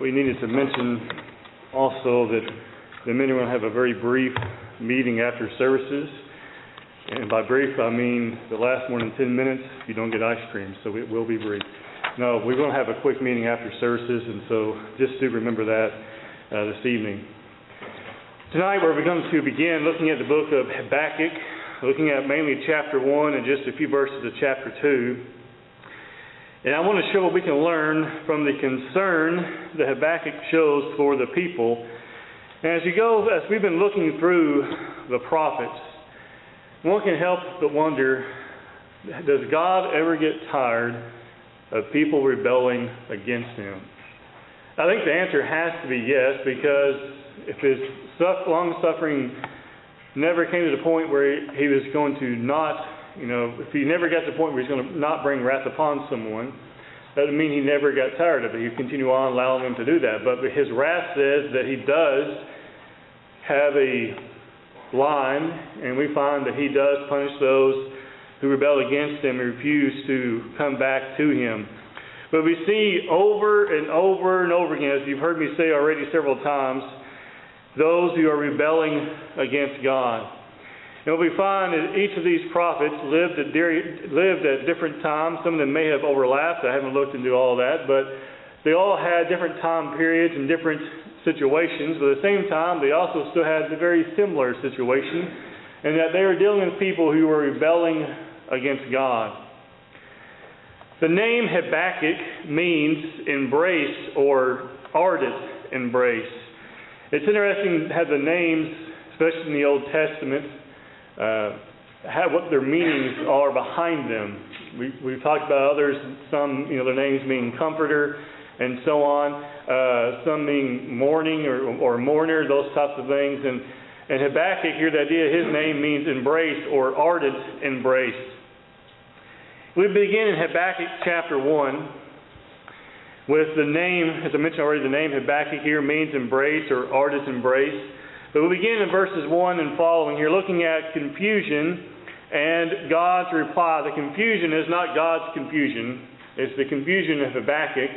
We needed to mention also that the men are going to have a very brief meeting after services. And by brief, I mean the last more than 10 minutes, you don't get ice cream, so it will be brief. No, we're going to have a quick meeting after services, and so just do remember that this evening. Tonight we're going to begin looking at the book of Habakkuk, looking at mainly chapter 1 and just a few verses of chapter 2. And I want to show what we can learn from the concern that Habakkuk shows for the people. And as we've been looking through the prophets, one can help but wonder, does God ever get tired of people rebelling against Him? I think the answer has to be yes, because if His long-suffering never came to the point where He was going to not, if He never got to the point where He's going to not bring wrath upon someone, that would mean He never got tired of it. He'd continue on allowing them to do that. But His wrath says that He does have a line, and we find that He does punish those who rebel against Him and refuse to come back to Him. But we see over and over and over again, as you've heard me say already several times, those who are rebelling against God. And what we find is each of these prophets lived at different times. Some of them may have overlapped. I haven't looked into all that, but they all had different time periods and different situations. But at the same time, they also still had a very similar situation, and that they were dealing with people who were rebelling against God. The name Habakkuk means embrace or ardent embrace. It's interesting to have the names, especially in the Old Testament, have what their meanings are behind them. We've talked about others, some, their names mean comforter and so on, some mean mourning or mourner, those types of things. And Habakkuk here, the idea his name means embrace or ardent embrace. We begin in Habakkuk chapter 1 with the name, as I mentioned already, the name Habakkuk here means embrace or ardent embrace. But we begin in verses 1 and following here, looking at confusion and God's reply. The confusion is not God's confusion. It's the confusion of Habakkuk.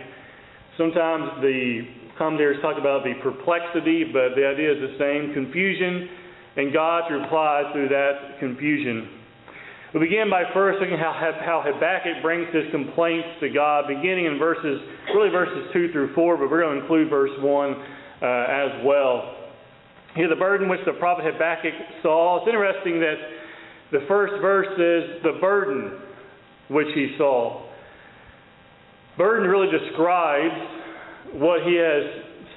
Sometimes the commentators talk about the perplexity, but the idea is the same. Confusion and God's reply through that confusion. We begin by first looking at how Habakkuk brings his complaints to God, beginning in verses 2 through 4, but we're going to include verse 1 as well. Here, the burden which the prophet Habakkuk saw. It's interesting that the first verse is the burden which he saw. Burden really describes what he has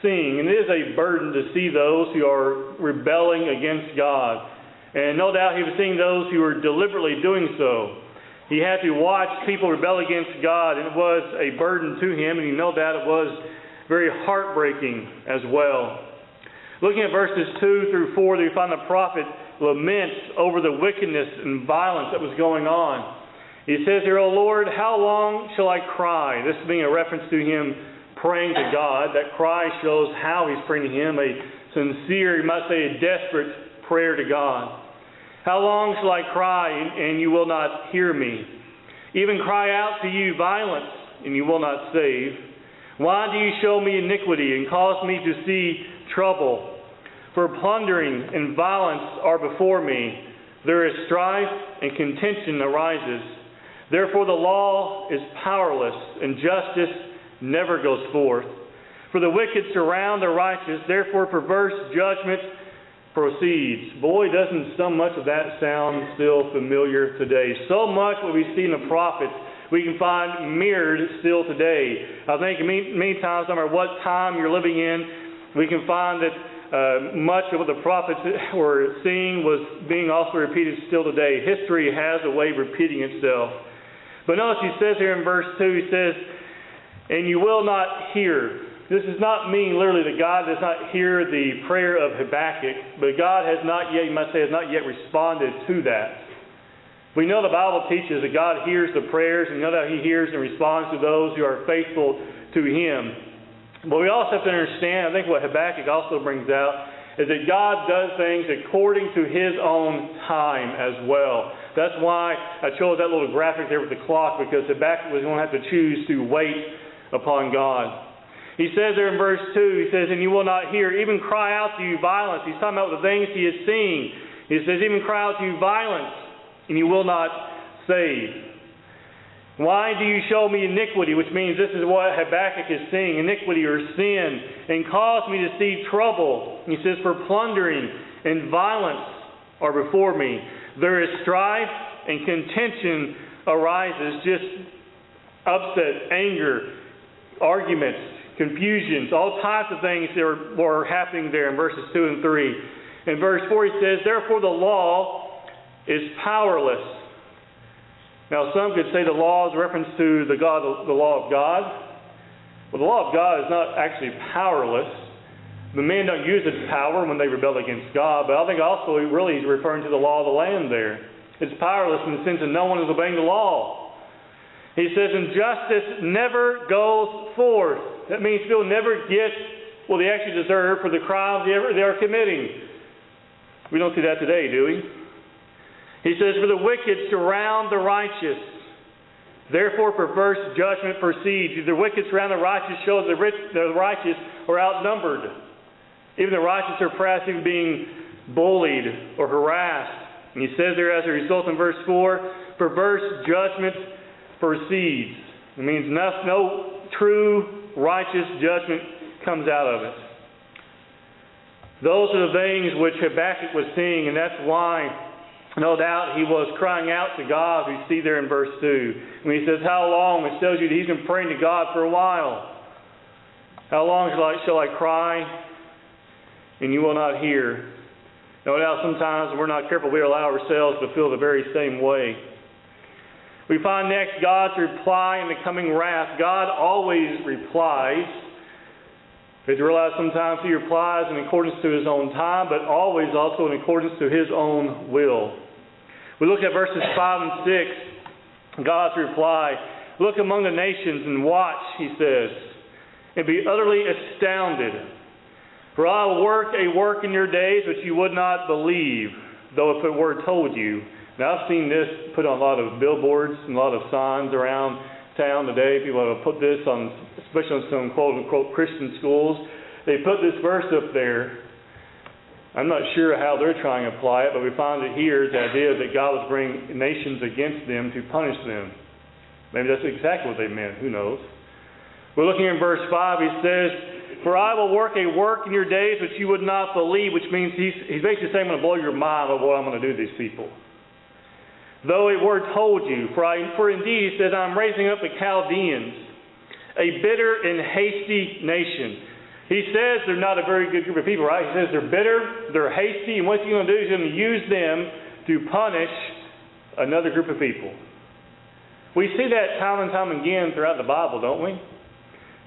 seen. And it is a burden to see those who are rebelling against God. And no doubt he was seeing those who were deliberately doing so. He had to watch people rebel against God, and it was a burden to him, and no doubt it was very heartbreaking as well. Looking at verses 2 through 4, we find the prophet laments over the wickedness and violence that was going on. He says here, "O Lord, how long shall I cry?" This being a reference to him praying to God. That cry shows how he's praying to Him, a sincere, you might say a desperate prayer to God. "How long shall I cry, and you will not hear me? Even cry out to you violence, and you will not save. Why do you show me iniquity and cause me to see trouble? For plundering and violence are before me. There is strife and contention arises. Therefore the law is powerless, and justice never goes forth. For the wicked surround the righteous, therefore perverse judgment proceeds." Boy, doesn't so much of that sound still familiar today. So much what we see in the prophets we can find mirrored still today. I think many times, no matter what time you're living in, we can find that much of what the prophets were seeing was being also repeated still today. History has a way of repeating itself. But notice he says here in verse 2, he says, "And you will not hear." This does not mean literally that God does not hear the prayer of Habakkuk, but God has not yet, you might say, has not yet responded to that. We know the Bible teaches that God hears the prayers, and we know that He hears and responds to those who are faithful to Him. But we also have to understand, I think what Habakkuk also brings out, is that God does things according to His own time as well. That's why I chose that little graphic there with the clock, because Habakkuk was going to have to choose to wait upon God. He says there in verse 2, he says, and you will not hear, even cry out to you violence. He's talking about the things he is seeing. He says, even cry out to you violence, and you will not save. Why do you show me iniquity? Which means this is what Habakkuk is seeing, iniquity or sin, and cause me to see trouble. He says, for plundering and violence are before me. There is strife and contention arises, just upset, anger, arguments, confusions, all types of things that are happening there in verses 2 and 3. In verse 4 he says, therefore the law is powerless. Now some could say the law is a reference to the law of God. Well, the law of God is not actually powerless. The men don't use its power when they rebel against God, but I think also really he's referring to the law of the land there. It's powerless in the sense that no one is obeying the law. He says, and justice never goes forth. That means people never get what they actually deserve for the crimes they are committing. We don't see that today, do we? He says, for the wicked surround the righteous. Therefore perverse judgment proceeds. The wicked surround the righteous shows the righteous are outnumbered. Even the righteous are perhaps even being bullied or harassed. And he says there as a result in verse 4, perverse judgment proceeds. It means no true righteous judgment comes out of it. Those are the things which Habakkuk was seeing, and that's why, no doubt, he was crying out to God. We see there in verse 2. When he says, how long? It tells you that he's been praying to God for a while. How long shall I cry, and you will not hear? No doubt sometimes when we're not careful, we allow ourselves to feel the very same way. We find next God's reply in the coming wrath. God always replies. Because you realize sometimes he replies in accordance to his own time, but always also in accordance to his own will. We look at verses 5 and 6. God's reply. Look among the nations and watch, he says, and be utterly astounded. For I will work a work in your days which you would not believe, though if it were told you. Now I've seen this put on a lot of billboards and a lot of signs around town today. People have put this on, especially on some quote-unquote Christian schools. They put this verse up there. I'm not sure how they're trying to apply it, but we find it here is the idea that God would bring nations against them to punish them. Maybe that's exactly what they meant. Who knows? We're looking in verse 5. He says, for I will work a work in your days which you would not believe, which means he's basically saying, I'm going to blow your mind of what I'm going to do to these people. Though it were told you, for indeed, he says, I'm raising up the Chaldeans, a bitter and hasty nation. He says they're not a very good group of people, right? He says they're bitter, they're hasty, and what's he going to do? He's going to use them to punish another group of people. We see that time and time again throughout the Bible, don't we?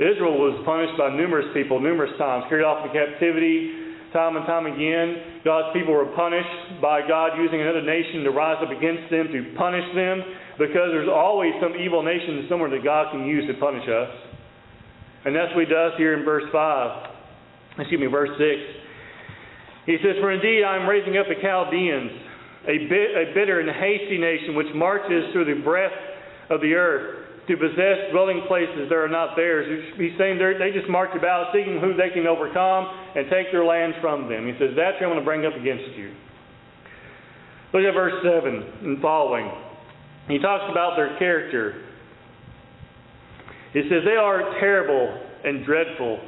Israel was punished by numerous people, numerous times, carried off into captivity, time and time again. God's people were punished by God using another nation to rise up against them, to punish them, because there's always some evil nation somewhere that God can use to punish us. And that's what he does here in verse 6. He says, for indeed I am raising up the Chaldeans, a bitter and hasty nation which marches through the breadth of the earth, to possess dwelling places that are not theirs. He's saying they just march about seeking who they can overcome and take their land from them. He says, that's what I'm going to bring up against you. Look at verse 7 and following. He talks about their character. He says, they are terrible and dreadful.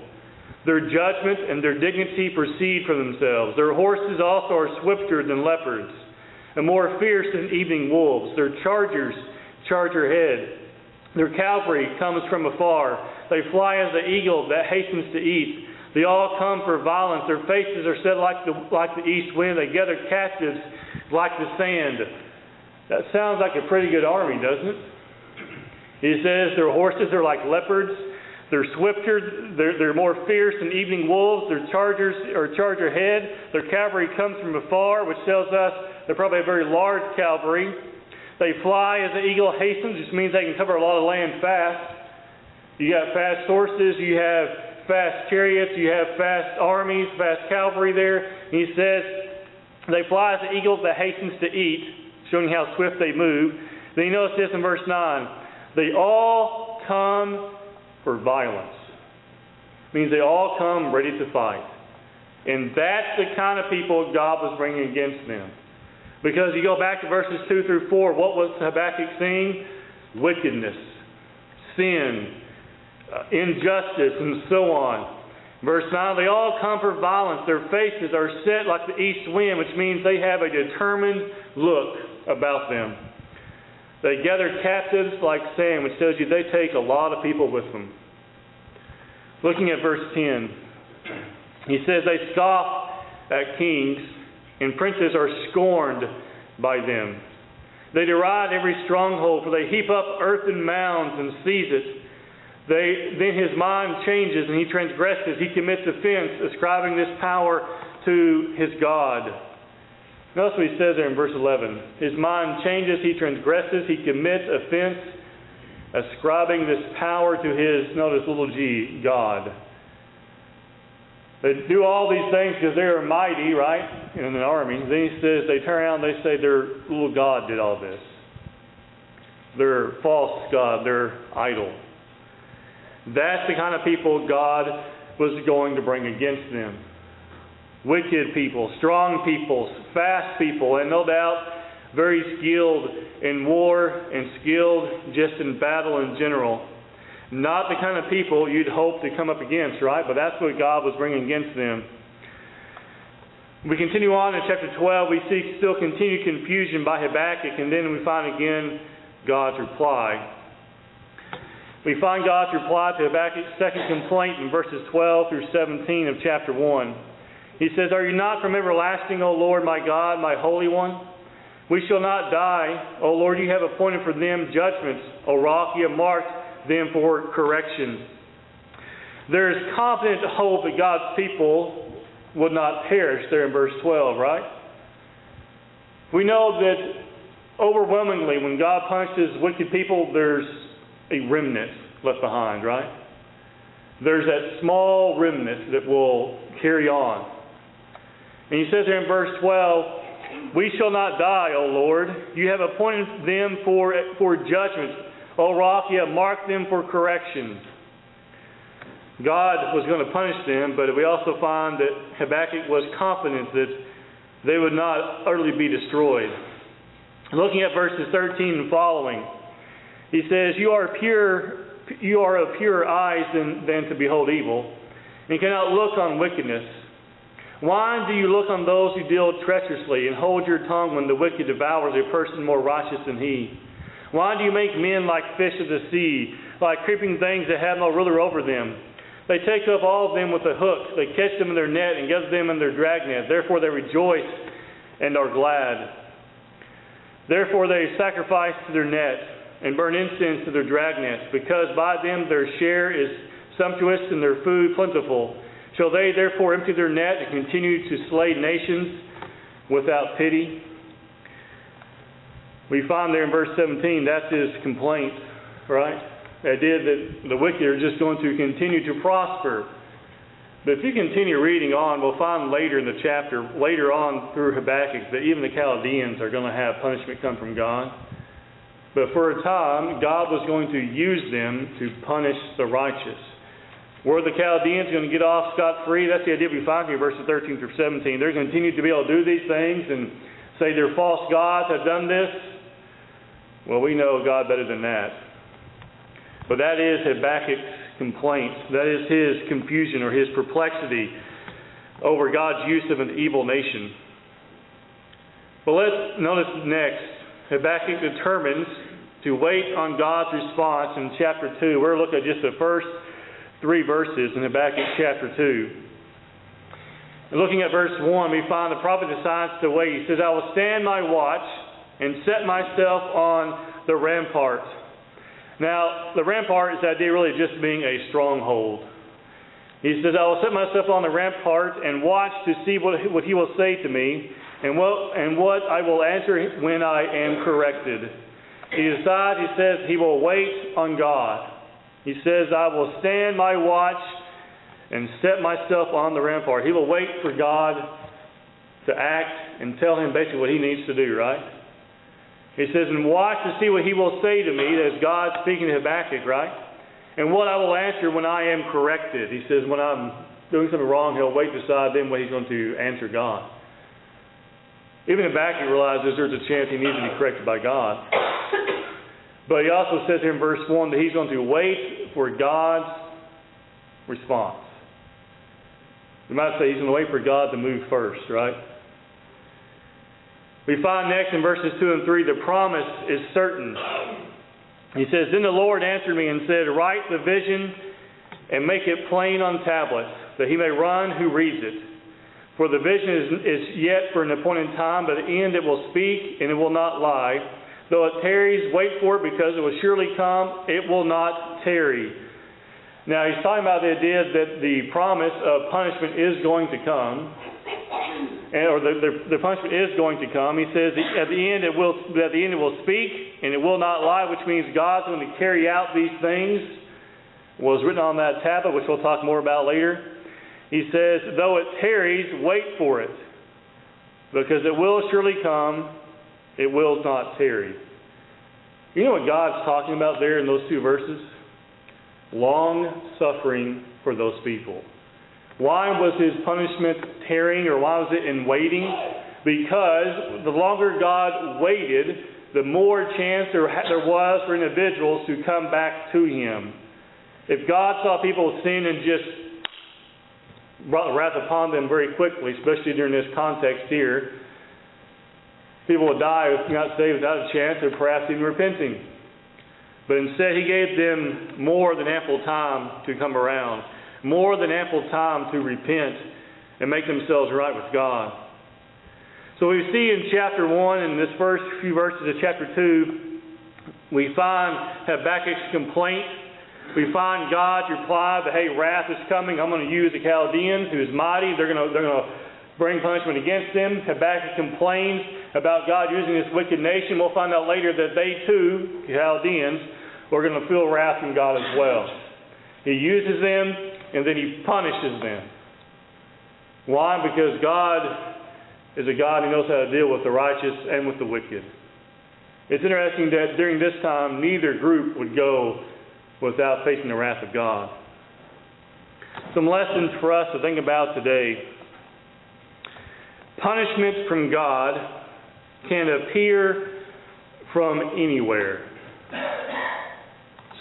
Their judgment and their dignity proceed from themselves. Their horses also are swifter than leopards, and more fierce than evening wolves. Their chargers charge ahead. Their cavalry comes from afar. They fly as the eagle that hastens to eat. They all come for violence. Their faces are set like the east wind. They gather captives like the sand. That sounds like a pretty good army, doesn't it? He says their horses are like leopards. They're swifter. They're more fierce than evening wolves. Their chargers are charge ahead. Their cavalry comes from afar, which tells us they're probably a very large cavalry. They fly as the eagle hastens, which means they can cover a lot of land fast. You got fast horses, you have fast chariots, you have fast armies, fast cavalry there. And he says, they fly as the eagle that hastens to eat, showing how swift they move. Then you notice this in verse 9. They all come for violence. means they all come ready to fight. And that's the kind of people God was bringing against them. Because you go back to verses 2 through 4, what was Habakkuk seeing? Wickedness, sin, injustice, and so on. Verse 9, they all come for violence. Their faces are set like the east wind, which means they have a determined look about them. They gather captives like sand, which tells you they take a lot of people with them. Looking at verse 10, he says they scoff at kings, and princes are scorned by them. They deride every stronghold, for they heap up earthen mounds and seize it. Then his mind changes and he transgresses. He commits offense, ascribing this power to his God. Notice what he says there in verse 11. His mind changes, he transgresses, he commits offense, ascribing this power to his, notice little g, God. They do all these things because they are mighty, right, in an army. Then he says, they turn around and they say their little God did all this. Their false God, their idol. That's the kind of people God was going to bring against them. Wicked people, strong people, fast people, and no doubt very skilled in war and skilled just in battle in general. Not the kind of people you'd hope to come up against, right? But that's what God was bringing against them. We continue on in chapter 12. We see still continued confusion by Habakkuk, and then we find again God's reply. We find God's reply to Habakkuk's second complaint in verses 12 through 17 of chapter 1. He says, "Are you not from everlasting, O Lord, my God, my Holy One? We shall not die. O Lord, you have appointed for them judgments. O rock, you have marked them for correction." There is confident hope that God's people would not perish there in verse 12, right? We know that overwhelmingly when God punishes wicked people, there's a remnant left behind, right? There's that small remnant that will carry on. And he says here in verse 12, "We shall not die, O Lord. You have appointed them for judgment. O rock, you have marked them for correction." God was going to punish them, but we also find that Habakkuk was confident that they would not utterly be destroyed. Looking at verses 13 and following, he says, You are of purer eyes than to behold evil, and cannot look on wickedness. Why do you look on those who deal treacherously, and hold your tongue when the wicked devours a person more righteous than he? Why do you make men like fish of the sea, like creeping things that have no ruler over them? They take up all of them with a hook. They catch them in their net and gather them in their dragnet. Therefore they rejoice and are glad. Therefore they sacrifice to their net and burn incense to their dragnets, because by them their share is sumptuous and their food plentiful. Shall they therefore empty their net and continue to slay nations without pity? We find there in verse 17, that's his complaint, right? The idea that the wicked are just going to continue to prosper. But if you continue reading on, we'll find later in the chapter, later on through Habakkuk, that even the Chaldeans are going to have punishment come from God. But for a time, God was going to use them to punish the righteous. Were the Chaldeans going to get off scot-free? That's the idea we find here, verses 13 through 17. They're going to continue to be able to do these things and say their false gods have done this. Well, we know God better than that. But that is Habakkuk's complaint. That is his confusion or his perplexity over God's use of an evil nation. But let's notice next, Habakkuk determines to wait on God's response in chapter 2. We're looking at just the first 3 verses in Habakkuk chapter 2. And looking at verse 1, we find the prophet decides to wait. He says, "I will stand my watch and set myself on the rampart." Now, the rampart is the idea really just being a stronghold. He says, "I will set myself on the rampart and watch to see what he will say to me, and what I will answer when I am corrected." He decides, he says, he will wait on God. He says, "I will stand my watch and set myself on the rampart." He will wait for God to act and tell him basically what he needs to do, right? He says, "And watch to see what he will say to me." That's God speaking to Habakkuk, right? And what I will answer when I am corrected. He says when I'm doing something wrong, he'll wait to decide then what he's going to answer God. Even Habakkuk realizes there's a chance he needs to be corrected by God. But he also says here in verse 1 that he's going to wait for God's response. You might say he's going to wait for God to move first, right? We find next in verses 2 and 3, the promise is certain. He says, Then the Lord answered me and said, Write the vision and make it plain on tablets, that he may run who reads it. For the vision is yet for an appointed time, but at the end it will speak, and it will not lie. Though it tarries, wait for it, because it will surely come. It will not tarry. Now, he's talking about the idea that the promise of punishment is going to come, or the punishment is going to come. He says at the end it will speak, and it will not lie, which means God's going to carry out these things. Was written on that tablet, which we'll talk more about later. He says, though it tarries, wait for it, because it will surely come, it will not tarry. You know what God's talking about there in those two verses? Long suffering for those people. Why was his punishment tarrying, or why was it in waiting? Because the longer God waited, the more chance there was for individuals to come back to him. If God saw people sin and just brought wrath upon them very quickly, especially during this context here, people would die if not saved without a chance of perhaps even repenting. But instead, he gave them more than ample time to come around, more than ample time to repent and make themselves right with God. So we see in chapter 1, in this first few verses of chapter 2, we find Habakkuk's complaint. We find God's reply that, hey, wrath is coming. I'm going to use the Chaldeans, who's mighty. They're going to bring punishment against them. Habakkuk complains about God using this wicked nation. We'll find out later that they too, Chaldeans, are going to feel wrath from God as well. He uses them and then he punishes them. Why? Because God is a God who knows how to deal with the righteous and with the wicked. It's interesting that during this time, neither group would go without facing the wrath of God. Some lessons for us to think about today. Punishment from God can appear from anywhere.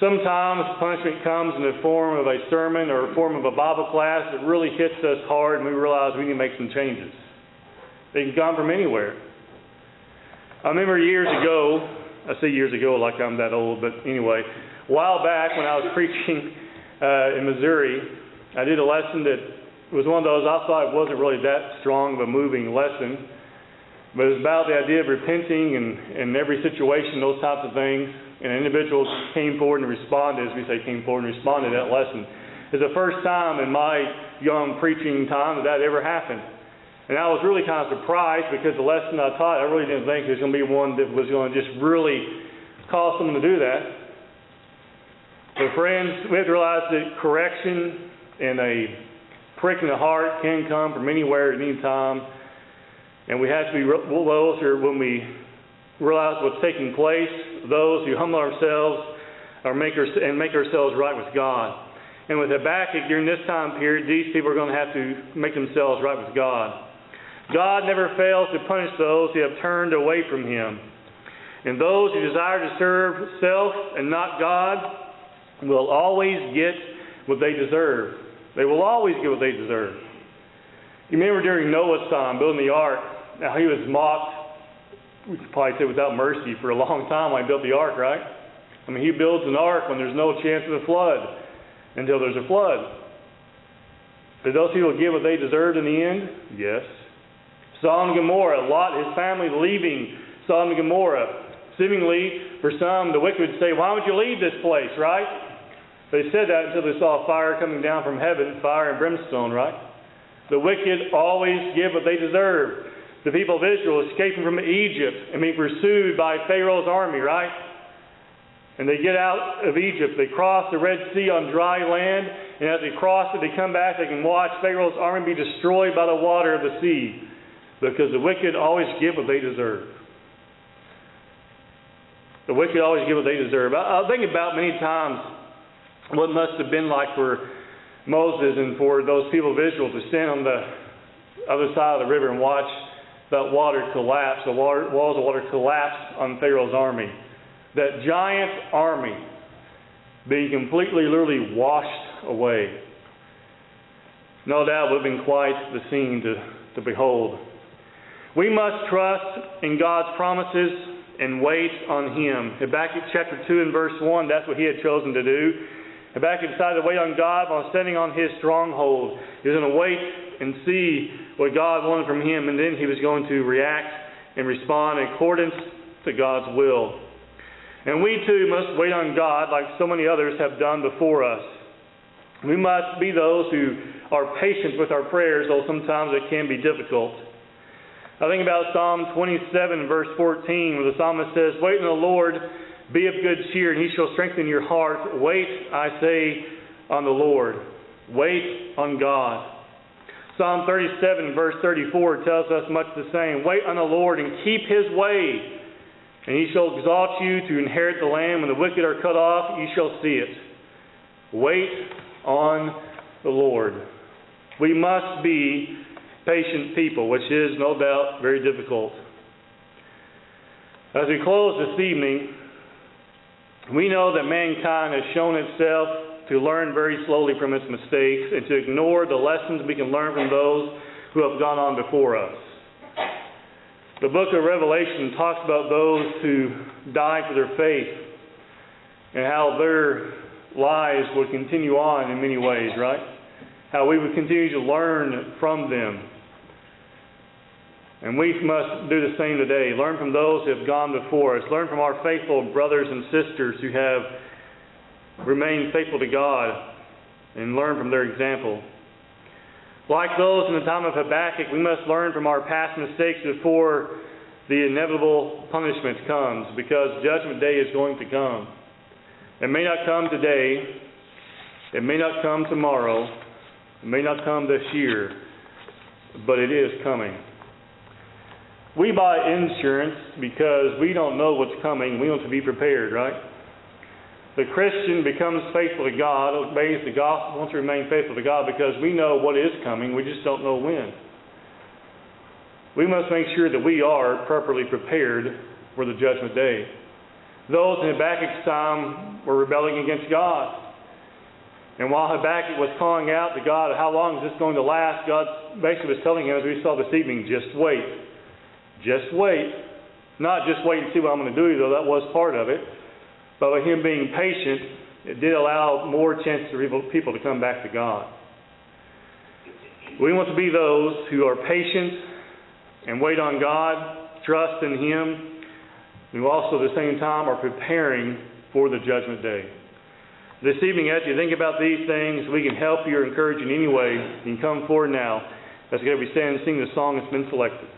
Sometimes punishment comes in the form of a sermon or a form of a Bible class that really hits us hard and we realize we need to make some changes. They can come from anywhere. I remember years ago, I say years ago like I'm that old, but anyway, a while back when I was preaching in Missouri, I did a lesson that was one of those I thought it wasn't really that strong of a moving lesson, but it was about the idea of repenting and every situation, those types of things. And individuals came forward and responded, as we say, came forward and responded to that lesson. It's the first time in my young preaching time that ever happened. And I was really kind of surprised because the lesson I taught, I really didn't think it was going to be one that was going to just really cause someone to do that. But friends, we have to realize that correction and a prick in the heart can come from anywhere at any time. And we have to be those who, when we realize what's taking place, those who humble ourselves and make ourselves right with God. And with Habakkuk, during this time period, these people are going to have to make themselves right with God. God never fails to punish those who have turned away from him. And those who desire to serve self and not God will always get what they deserve. They will always get what they deserve. You remember during Noah's time, building the ark, now he was mocked, we could probably say without mercy, for a long time when he built the ark, right? I mean, he builds an ark when there's no chance of a flood, until there's a flood. Did those people get what they deserved in the end? Yes. Sodom and Gomorrah, Lot and his family leaving Sodom and Gomorrah. Seemingly, for some, the wicked would say, why would you leave this place, right? They said that until they saw fire coming down from heaven, fire and brimstone, right? The wicked always give what they deserve. The people of Israel escaping from Egypt and being pursued by Pharaoh's army, right? And they get out of Egypt. They cross the Red Sea on dry land. And as they cross it, they come back. They can watch Pharaoh's army be destroyed by the water of the sea. Because the wicked always give what they deserve. The wicked always give what they deserve. I think about many times what must have been like for Moses and for those people of Israel to stand on the other side of the river and watch that water collapse, the walls of water collapse on Pharaoh's army. That giant army being completely, literally washed away. No doubt it would have been quite the scene to behold. We must trust in God's promises and wait on Him. Habakkuk chapter 2 and verse 1, that's what he had chosen to do. Habakkuk decided to wait on God while standing on his stronghold. He was going to wait and see what God wanted from him, and then he was going to react and respond in accordance to God's will. And we too must wait on God like so many others have done before us. We must be those who are patient with our prayers, though sometimes it can be difficult. I think about Psalm 27 verse 14, where the psalmist says, "Wait on the Lord, be of good cheer, and He shall strengthen your heart. Wait, I say, on the Lord." Wait on God. Psalm 37 verse 34 tells us much the same. "Wait on the Lord and keep His way, and He shall exalt you to inherit the land. When the wicked are cut off, you shall see it." Wait on the Lord. We must be patient people, which is no doubt very difficult. As we close this evening, we know that mankind has shown itself to learn very slowly from its mistakes and to ignore the lessons we can learn from those who have gone on before us. The book of Revelation talks about those who died for their faith and how their lives would continue on in many ways, right? How we would continue to learn from them. And we must do the same today. Learn from those who have gone before us. Learn from our faithful brothers and sisters who have remained faithful to God, and learn from their example. Like those in the time of Habakkuk, we must learn from our past mistakes before the inevitable punishment comes, because Judgment Day is going to come. It may not come today. It may not come tomorrow. It may not come this year. But it is coming. We buy insurance because we don't know what's coming. We want to be prepared, right? The Christian becomes faithful to God, obeys the gospel, wants to remain faithful to God because we know what is coming. We just don't know when. We must make sure that we are properly prepared for the Judgment Day. Those in Habakkuk's time were rebelling against God. And while Habakkuk was calling out to God, how long is this going to last? God basically was telling him, as we saw this evening, just wait. Just wait. Not just wait and see what I'm going to do, though that was part of it. But by him being patient, it did allow more chance for people to come back to God. We want to be those who are patient and wait on God, trust in Him, who also at the same time are preparing for the Judgment Day. This evening, as you think about these things, we can help you or encourage you in any way. You can come forward now. As we stand and sing the song that's been selected.